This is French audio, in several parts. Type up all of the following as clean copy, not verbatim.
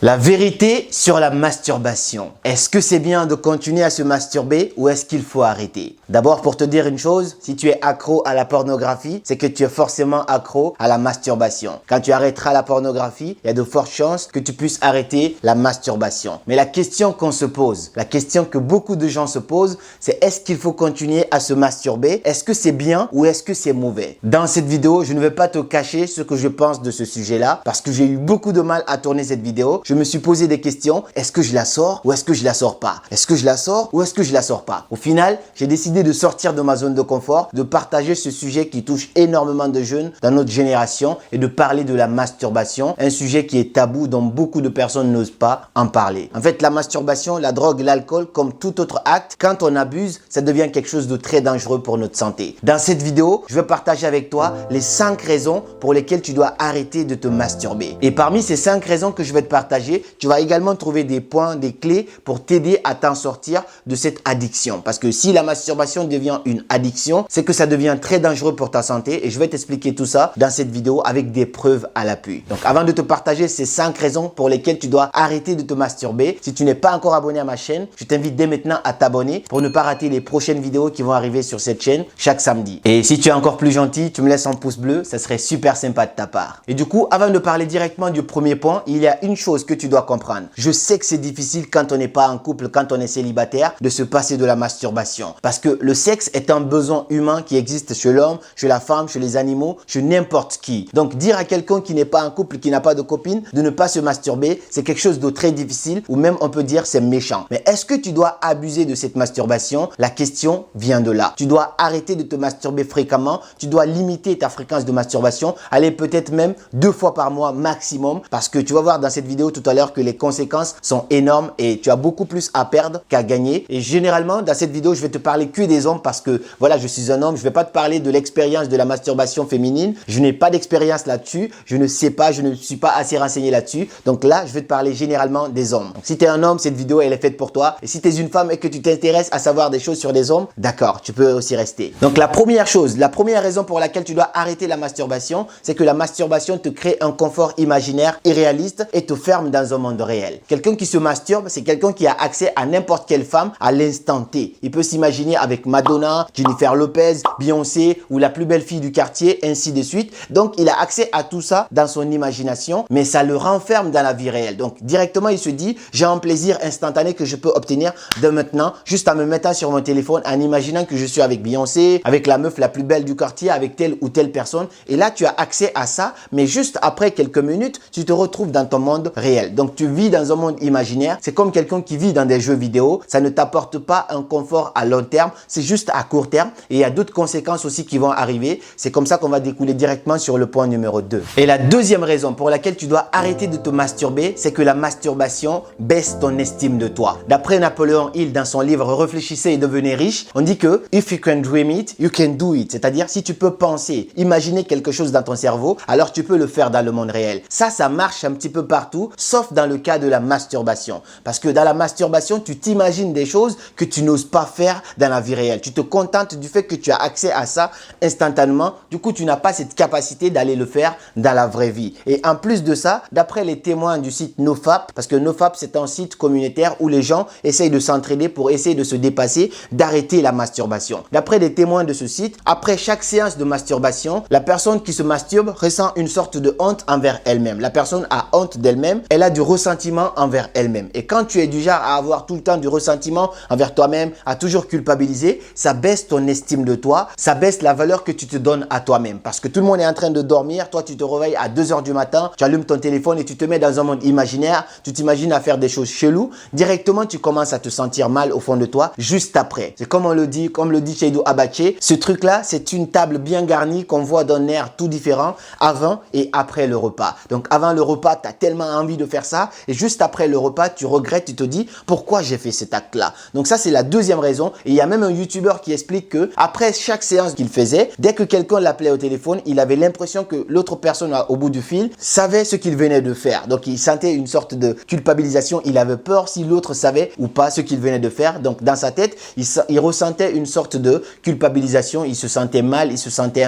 La vérité sur la masturbation. Est-ce que c'est bien de continuer à se masturber ou est-ce qu'il faut arrêter? D'abord, pour te dire une chose, si tu es accro à la pornographie, c'est que tu es forcément accro à la masturbation. Quand tu arrêteras la pornographie, il y a de fortes chances que tu puisses arrêter la masturbation. Mais la question qu'on se pose, la question que beaucoup de gens se posent, c'est est-ce qu'il faut continuer à se masturber? Est-ce que c'est bien ou est-ce que c'est mauvais? Dans cette vidéo, je ne vais pas te cacher ce que je pense de ce sujet-là parce que j'ai eu beaucoup de mal à tourner cette vidéo. Je me suis posé des questions. Est-ce que je la sors ou est-ce que je la sors pas? Est-ce que je la sors ou est-ce que je la sors pas? Au final, j'ai décidé de sortir de ma zone de confort, de partager ce sujet qui touche énormément de jeunes dans notre génération et de parler de la masturbation, un sujet qui est tabou dont beaucoup de personnes n'osent pas en parler. En fait, la masturbation, la drogue, l'alcool, comme tout autre acte, quand on abuse, ça devient quelque chose de très dangereux pour notre santé. Dans cette vidéo, je vais partager avec toi les 5 raisons pour lesquelles tu dois arrêter de te masturber. Et parmi ces 5 raisons que je vais te partager, tu vas également trouver des points, des clés pour t'aider à t'en sortir de cette addiction. Parce que si la masturbation devient une addiction, c'est que ça devient très dangereux pour ta santé et je vais t'expliquer tout ça dans cette vidéo avec des preuves à l'appui. Donc avant de te partager ces 5 raisons pour lesquelles tu dois arrêter de te masturber, si tu n'es pas encore abonné à ma chaîne, je t'invite dès maintenant à t'abonner pour ne pas rater les prochaines vidéos qui vont arriver sur cette chaîne chaque samedi. Et si tu es encore plus gentil, tu me laisses un pouce bleu, ça serait super sympa de ta part. Et du coup, avant de parler directement du premier point, il y a une chose que tu dois comprendre. Je sais que c'est difficile quand on n'est pas en couple, quand on est célibataire, de se passer de la masturbation. Parce que le sexe est un besoin humain qui existe chez l'homme, chez la femme, chez les animaux, chez n'importe qui. Donc dire à quelqu'un qui n'est pas en couple, qui n'a pas de copine, de ne pas se masturber, c'est quelque chose de très difficile ou même on peut dire c'est méchant. Mais est-ce que tu dois abuser de cette masturbation? La question vient de là. Tu dois arrêter de te masturber fréquemment, tu dois limiter ta fréquence de masturbation, aller peut-être même 2 fois par mois maximum parce que tu vas voir dans cette vidéo tout à l'heure que les conséquences sont énormes et tu as beaucoup plus à perdre qu'à gagner. Et généralement, dans cette vidéo, je vais te parler que des hommes parce que voilà, je suis un homme. Je ne vais pas te parler de l'expérience de la masturbation féminine. Je n'ai pas d'expérience là-dessus. Je ne sais pas, je ne suis pas assez renseigné là-dessus. Donc là, je vais te parler généralement des hommes. Donc, si tu es un homme, cette vidéo, elle est faite pour toi. Et si tu es une femme et que tu t'intéresses à savoir des choses sur les hommes, d'accord, tu peux aussi rester. Donc la première chose, la première raison pour laquelle tu dois arrêter la masturbation, c'est que la masturbation te crée un confort imaginaire irréaliste et te ferme dans un monde réel. Quelqu'un qui se masturbe, c'est quelqu'un qui a accès à n'importe quelle femme à l'instant T. Il peut s'imaginer avec Madonna, Jennifer Lopez, Beyoncé ou la plus belle fille du quartier, ainsi de suite. Donc, il a accès à tout ça dans son imagination, mais ça le renferme dans la vie réelle. Donc, directement, il se dit, j'ai un plaisir instantané que je peux obtenir de maintenant, juste en me mettant sur mon téléphone, en imaginant que je suis avec Beyoncé, avec la meuf la plus belle du quartier, avec telle ou telle personne. Et là, tu as accès à ça, mais juste après quelques minutes, tu te retrouves dans ton monde réel. Donc, tu vis dans un monde imaginaire. C'est comme quelqu'un qui vit dans des jeux vidéo. Ça ne t'apporte pas un confort à long terme. C'est juste à court terme. Et il y a d'autres conséquences aussi qui vont arriver. C'est comme ça qu'on va découler directement sur le point numéro 2. Et la deuxième raison pour laquelle tu dois arrêter de te masturber, c'est que la masturbation baisse ton estime de toi. D'après Napoléon Hill, dans son livre Réfléchissez et devenez riche, on dit que if you can dream it, you can do it. C'est-à-dire, si tu peux penser, imaginer quelque chose dans ton cerveau, alors tu peux le faire dans le monde réel. Ça marche un petit peu partout, sauf dans le cas de la masturbation. Parce que dans la masturbation, tu t'imagines des choses que tu n'oses pas faire dans la vie réelle. Tu te contentes du fait que tu as accès à ça instantanément. Du coup, tu n'as pas cette capacité d'aller le faire dans la vraie vie. Et en plus de ça, d'après les témoins du site NoFap, parce que NoFap, c'est un site communautaire où les gens essayent de s'entraider pour essayer de se dépasser, d'arrêter la masturbation. D'après les témoins de ce site, après chaque séance de masturbation, la personne qui se masturbe ressent une sorte de honte envers elle-même. La personne a honte d'elle-même, elle a du ressentiment envers elle-même. Et quand tu es du genre à avoir tout le temps du ressentiment envers toi-même, à toujours culpabiliser, ça baisse ton estime de toi, ça baisse la valeur que tu te donnes à toi-même. Parce que tout le monde est en train de dormir, toi tu te réveilles à 2 h du matin, tu allumes ton téléphone et tu te mets dans un monde imaginaire, tu t'imagines à faire des choses cheloues, directement tu commences à te sentir mal au fond de toi juste après. C'est comme on le dit, comme le dit Seydou Abaché, ce truc-là, c'est une table bien garnie qu'on voit d'un air tout différent avant et après le repas. Donc avant le repas, tu as tellement envie de faire ça et juste après le repas, tu regrettes, tu te dis pourquoi j'ai fait cet acte-là. Donc ça, c'est la deuxième raison. Et il y a même un YouTuber qui explique que après chaque séance qu'il faisait, dès que quelqu'un l'appelait au téléphone, il avait l'impression que l'autre personne au bout du fil savait ce qu'il venait de faire. Donc il sentait une sorte de culpabilisation. Il avait peur si l'autre savait ou pas ce qu'il venait de faire. Donc dans sa tête, il ressentait une sorte de culpabilisation. Il se sentait mal, il se sentait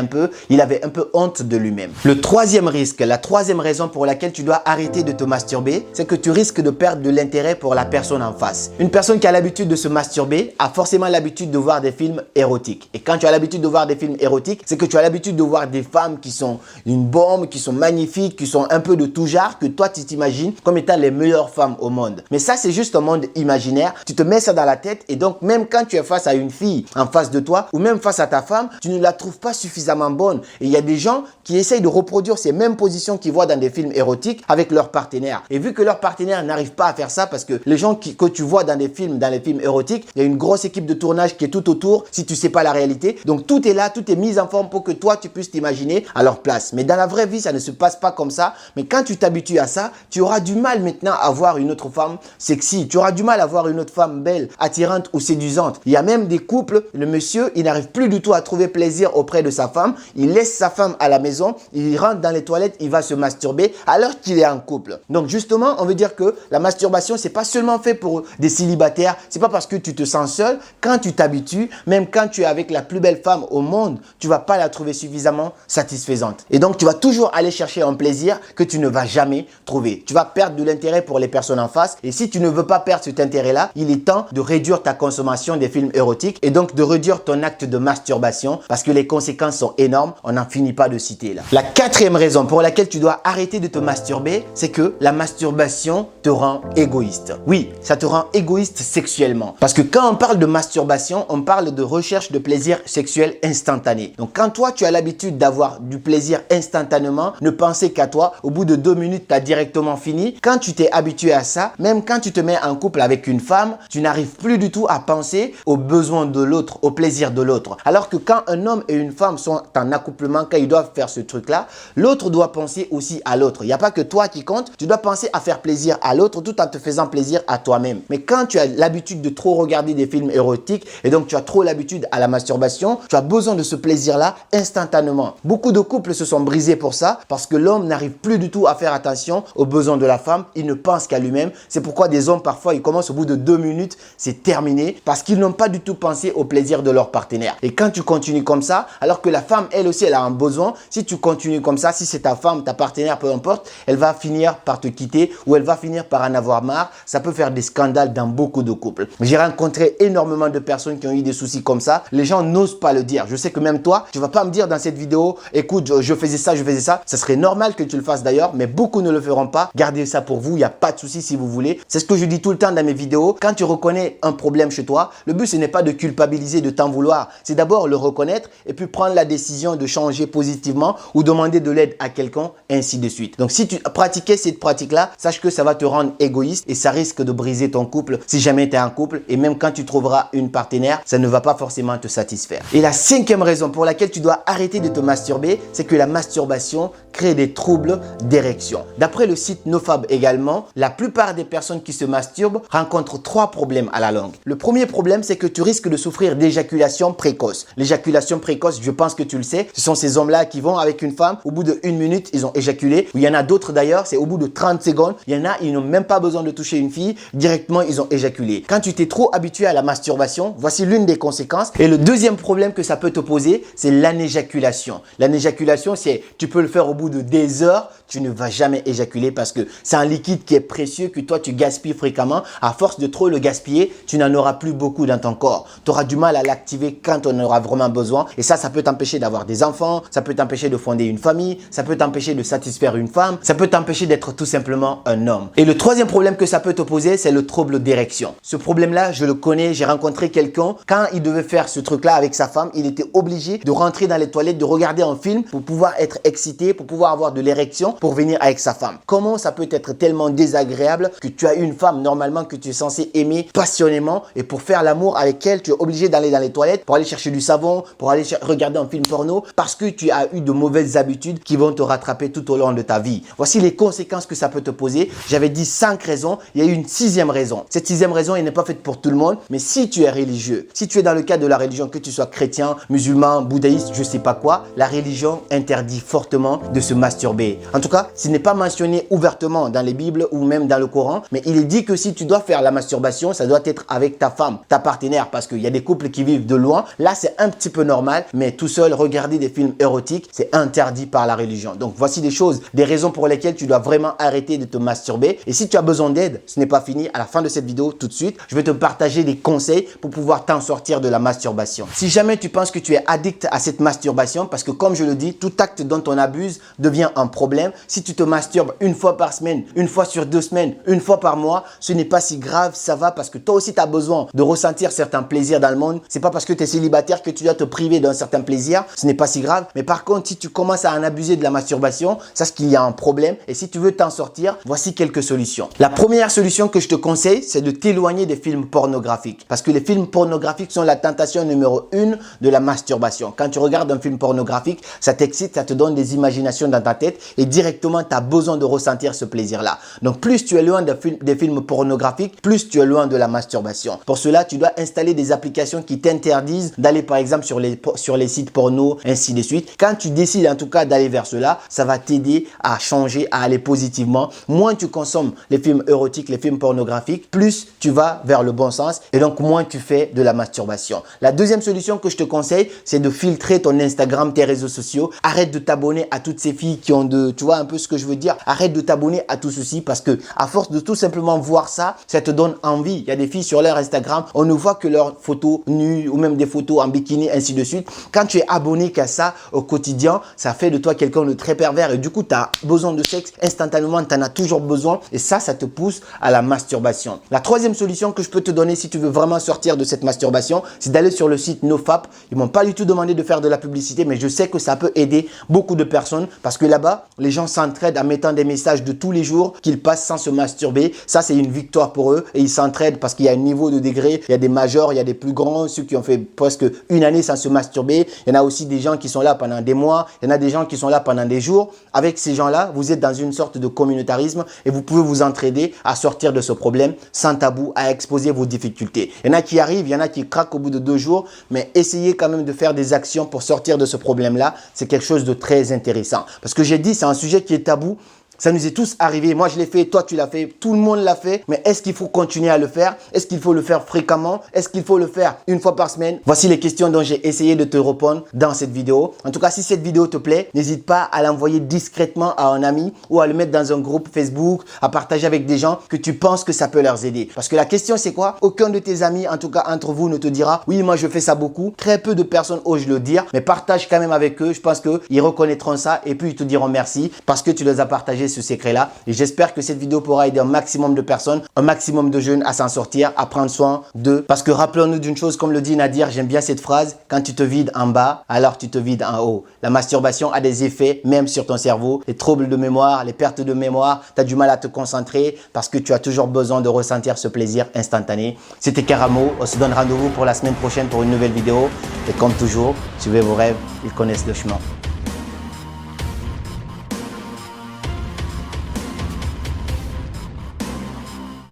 il avait un peu honte de lui-même. Le troisième risque, la troisième raison pour laquelle tu dois arrêter de te masturber, masturber, c'est que tu risques de perdre de l'intérêt pour la personne en face. Une personne qui a l'habitude de se masturber a forcément l'habitude de voir des films érotiques. Et quand tu as l'habitude de voir des films érotiques, c'est que tu as l'habitude de voir des femmes qui sont une bombe, qui sont magnifiques, qui sont un peu de tout genre, que toi tu t'imagines comme étant les meilleures femmes au monde. Mais ça, c'est juste un monde imaginaire. Tu te mets ça dans la tête et donc même quand tu es face à une fille en face de toi ou même face à ta femme, tu ne la trouves pas suffisamment bonne. Et il y a des gens qui essayent de reproduire ces mêmes positions qu'ils voient dans des films érotiques avec leur partenaire. Et vu que leur partenaire n'arrive pas à faire ça, parce que les gens que tu vois dans les films érotiques, il y a une grosse équipe de tournage qui est tout autour si tu sais pas la réalité. Donc tout est là, tout est mis en forme pour que toi tu puisses t'imaginer à leur place. Mais dans la vraie vie, ça ne se passe pas comme ça. Mais quand tu t'habitues à ça, tu auras du mal maintenant à voir une autre femme sexy. Tu auras du mal à voir une autre femme belle, attirante ou séduisante. Il y a même des couples, le monsieur, il n'arrive plus du tout à trouver plaisir auprès de sa femme. Il laisse sa femme à la maison, il rentre dans les toilettes, il va se masturber alors qu'il est en couple. Donc justement, on veut dire que la masturbation, c'est pas seulement fait pour des célibataires. C'est pas parce que tu te sens seul. Quand tu t'habitues, même quand tu es avec la plus belle femme au monde, tu vas pas la trouver suffisamment satisfaisante. Et donc, tu vas toujours aller chercher un plaisir que tu ne vas jamais trouver. Tu vas perdre de l'intérêt pour les personnes en face. Et si tu ne veux pas perdre cet intérêt-là, il est temps de réduire ta consommation des films érotiques et donc de réduire ton acte de masturbation parce que les conséquences sont énormes. On n'en finit pas de citer là. La quatrième raison pour laquelle tu dois arrêter de te masturber, c'est que la masturbation te rend égoïste. Oui, ça te rend égoïste sexuellement. Parce que quand on parle de masturbation, on parle de recherche de plaisir sexuel instantané. Donc quand toi, tu as l'habitude d'avoir du plaisir instantanément, ne penser qu'à toi, au bout de 2 minutes, tu as directement fini. Quand tu t'es habitué à ça, même quand tu te mets en couple avec une femme, tu n'arrives plus du tout à penser aux besoins de l'autre, au plaisir de l'autre. Alors que quand un homme et une femme sont en accouplement, quand ils doivent faire ce truc-là, l'autre doit penser aussi à l'autre. Il n'y a pas que toi qui compte, tu dois penser à faire plaisir à l'autre tout en te faisant plaisir à toi-même. Mais quand tu as l'habitude de trop regarder des films érotiques et donc tu as trop l'habitude à la masturbation, tu as besoin de ce plaisir-là instantanément. Beaucoup de couples se sont brisés pour ça parce que l'homme n'arrive plus du tout à faire attention aux besoins de la femme. Il ne pense qu'à lui-même. C'est pourquoi des hommes parfois ils commencent au bout de 2 minutes, c'est terminé parce qu'ils n'ont pas du tout pensé au plaisir de leur partenaire. Et quand tu continues comme ça, alors que la femme elle aussi elle a un besoin, si tu continues comme ça, si c'est ta femme, ta partenaire, peu importe, elle va finir par te quitter ou elle va finir par en avoir marre. Ça peut faire des scandales dans beaucoup de couples. J'ai rencontré énormément de personnes qui ont eu des soucis comme ça. Les gens n'osent pas le dire. Je sais que même toi, tu vas pas me dire dans cette vidéo, écoute, je faisais ça, je faisais ça. Ça serait normal que tu le fasses d'ailleurs, mais beaucoup ne le feront pas. Gardez ça pour vous, il n'y a pas de souci si vous voulez. C'est ce que je dis tout le temps dans mes vidéos. Quand tu reconnais un problème chez toi, le but ce n'est pas de culpabiliser, de t'en vouloir. C'est d'abord le reconnaître et puis prendre la décision de changer positivement ou demander de l'aide à quelqu'un, ainsi de suite. Donc si tu pratiquais cette pratique-là, sache que ça va te rendre égoïste et ça risque de briser ton couple si jamais tu es en couple. Et même quand tu trouveras une partenaire, ça ne va pas forcément te satisfaire. Et la cinquième raison pour laquelle tu dois arrêter de te masturber, c'est que la masturbation crée des troubles d'érection. D'après le site NoFap également, la plupart des personnes qui se masturbent rencontrent 3 problèmes à la longue. Le premier problème, c'est que tu risques de souffrir d'éjaculation précoce. L'éjaculation précoce, je pense que tu le sais, ce sont ces hommes-là qui vont avec une femme, au bout de 1 minute, ils ont éjaculé. Ou il y en a d'autres d'ailleurs, c'est au bout de 30 secondes. Il y en a, ils n'ont même pas besoin de toucher une fille, directement ils ont éjaculé. Quand tu t'es trop habitué à la masturbation, voici l'une des conséquences. Et le deuxième problème que ça peut te poser, c'est l'anéjaculation. L'anéjaculation, c'est tu peux le faire au bout de des heures, tu ne vas jamais éjaculer parce que c'est un liquide qui est précieux, que toi tu gaspilles fréquemment. À force de trop le gaspiller, tu n'en auras plus beaucoup dans ton corps. Tu auras du mal à l'activer quand on aura vraiment besoin. Et ça peut t'empêcher d'avoir des enfants, ça peut t'empêcher de fonder une famille, ça peut t'empêcher de satisfaire une femme, ça peut t'empêcher d'être tout simplement un homme. Et le troisième problème que ça peut te poser, c'est le trouble d'érection. Ce problème-là, je le connais, j'ai rencontré quelqu'un, quand il devait faire ce truc-là avec sa femme, il était obligé de rentrer dans les toilettes, de regarder un film pour pouvoir être excité, pour pouvoir avoir de l'érection, pour venir avec sa femme. Comment ça peut être tellement désagréable que tu as une femme normalement que tu es censé aimer passionnément et pour faire l'amour avec elle, tu es obligé d'aller dans les toilettes pour aller chercher du savon, pour aller regarder un film porno parce que tu as eu de mauvaises habitudes qui vont te rattraper tout au long de ta vie. Voici les conséquences que ça peut te poser. J'avais dit 5 raisons, il y a une 6e raison. Cette 6e raison, elle n'est pas faite pour tout le monde, mais si tu es religieux, si tu es dans le cadre de la religion, que tu sois chrétien, musulman, bouddhiste, je sais pas quoi, la religion interdit fortement de se masturber. En tout cas, cas, ce n'est pas mentionné ouvertement dans les Bibles ou même dans le Coran, mais il est dit que si tu dois faire la masturbation, ça doit être avec ta femme, ta partenaire, parce qu'il y a des couples qui vivent de loin. Là, c'est un petit peu normal, mais tout seul, regarder des films érotiques, c'est interdit par la religion. Donc, voici des choses, des raisons pour lesquelles tu dois vraiment arrêter de te masturber. Et si tu as besoin d'aide, ce n'est pas fini. À la fin de cette vidéo, tout de suite, je vais te partager des conseils pour pouvoir t'en sortir de la masturbation. Si jamais tu penses que tu es addict à cette masturbation, parce que comme je le dis, tout acte dont on abuse devient un problème. Si tu te masturbes une fois par semaine, une fois sur 2 semaines, une fois par mois, ce n'est pas si grave, ça va parce que toi aussi tu as besoin de ressentir certains plaisirs dans le monde. C'est pas parce que tu es célibataire que tu dois te priver d'un certain plaisir, ce n'est pas si grave. Mais par contre, si tu commences à en abuser de la masturbation, sache qu'il y a un problème et si tu veux t'en sortir, voici quelques solutions. La première solution que je te conseille, c'est de t'éloigner des films pornographiques parce que les films pornographiques sont la tentation numéro 1 de la masturbation. Quand tu regardes un film pornographique, ça t'excite, ça te donne des imaginations dans ta tête et directement tu as besoin de ressentir ce plaisir-là. Donc plus tu es loin des films pornographiques, plus tu es loin de la masturbation. Pour cela, tu dois installer des applications qui t'interdisent d'aller par exemple sur les sites porno, ainsi de suite. Quand tu décides en tout cas d'aller vers cela, ça va t'aider à changer, à aller positivement. Moins tu consommes les films érotiques, les films pornographiques, plus tu vas vers le bon sens et donc moins tu fais de la masturbation. La deuxième solution que je te conseille, c'est de filtrer ton Instagram, tes réseaux sociaux. Arrête de t'abonner à toutes ces filles qui ont tu vois un peu ce que je veux dire. Arrête de t'abonner à tout ceci parce que à force de tout simplement voir ça, ça te donne envie. Il y a des filles sur leur Instagram, on ne voit que leurs photos nues ou même des photos en bikini, ainsi de suite. Quand tu es abonné qu'à ça au quotidien, ça fait de toi quelqu'un de très pervers et du coup, tu as besoin de sexe instantanément, tu en as toujours besoin et ça te pousse à la masturbation. La troisième solution que je peux te donner si tu veux vraiment sortir de cette masturbation, c'est d'aller sur le site NoFap. Ils m'ont pas du tout demandé de faire de la publicité, mais je sais que ça peut aider beaucoup de personnes parce que là-bas, les gens s'entraident en mettant des messages de tous les jours qu'ils passent sans se masturber. Ça, c'est une victoire pour eux et ils s'entraident parce qu'il y a un niveau de degré. Il y a des majors, il y a des plus grands, ceux qui ont fait presque une année sans se masturber. Il y en a aussi des gens qui sont là pendant des mois. Il y en a des gens qui sont là pendant des jours. Avec ces gens-là, vous êtes dans une sorte de communautarisme et vous pouvez vous entraider à sortir de ce problème sans tabou, à exposer vos difficultés. Il y en a qui arrivent, il y en a qui craquent au bout de 2 jours, mais essayez quand même de faire des actions pour sortir de ce problème-là. C'est quelque chose de très intéressant. Parce que j'ai dit, c'est un sujet qui est tabou. Ça nous est tous arrivé. Moi, je l'ai fait, toi, tu l'as fait, tout le monde l'a fait. Mais est-ce qu'il faut continuer à le faire? Est-ce qu'il faut le faire fréquemment? Est-ce qu'il faut le faire une fois par semaine? Voici les questions dont j'ai essayé de te répondre dans cette vidéo. En tout cas, si cette vidéo te plaît, n'hésite pas à l'envoyer discrètement à un ami ou à le mettre dans un groupe Facebook, à partager avec des gens que tu penses que ça peut leur aider. Parce que la question, c'est quoi? Aucun de tes amis, en tout cas entre vous, ne te dira « Oui, moi, je fais ça beaucoup ». Très peu de personnes osent le dire, mais partage quand même avec eux. Je pense qu'ils reconnaîtront ça et puis ils te diront merci parce que tu les as partagés ce secret-là. Et j'espère que cette vidéo pourra aider un maximum de personnes, un maximum de jeunes à s'en sortir, à prendre soin d'eux. Parce que rappelons-nous d'une chose, comme le dit Nadir, j'aime bien cette phrase, quand tu te vides en bas, alors tu te vides en haut. La masturbation a des effets même sur ton cerveau, les troubles de mémoire, les pertes de mémoire, tu as du mal à te concentrer parce que tu as toujours besoin de ressentir ce plaisir instantané. C'était Karamo, on se donne rendez-vous pour la semaine prochaine pour une nouvelle vidéo. Et comme toujours, suivez vos rêves, ils connaissent le chemin.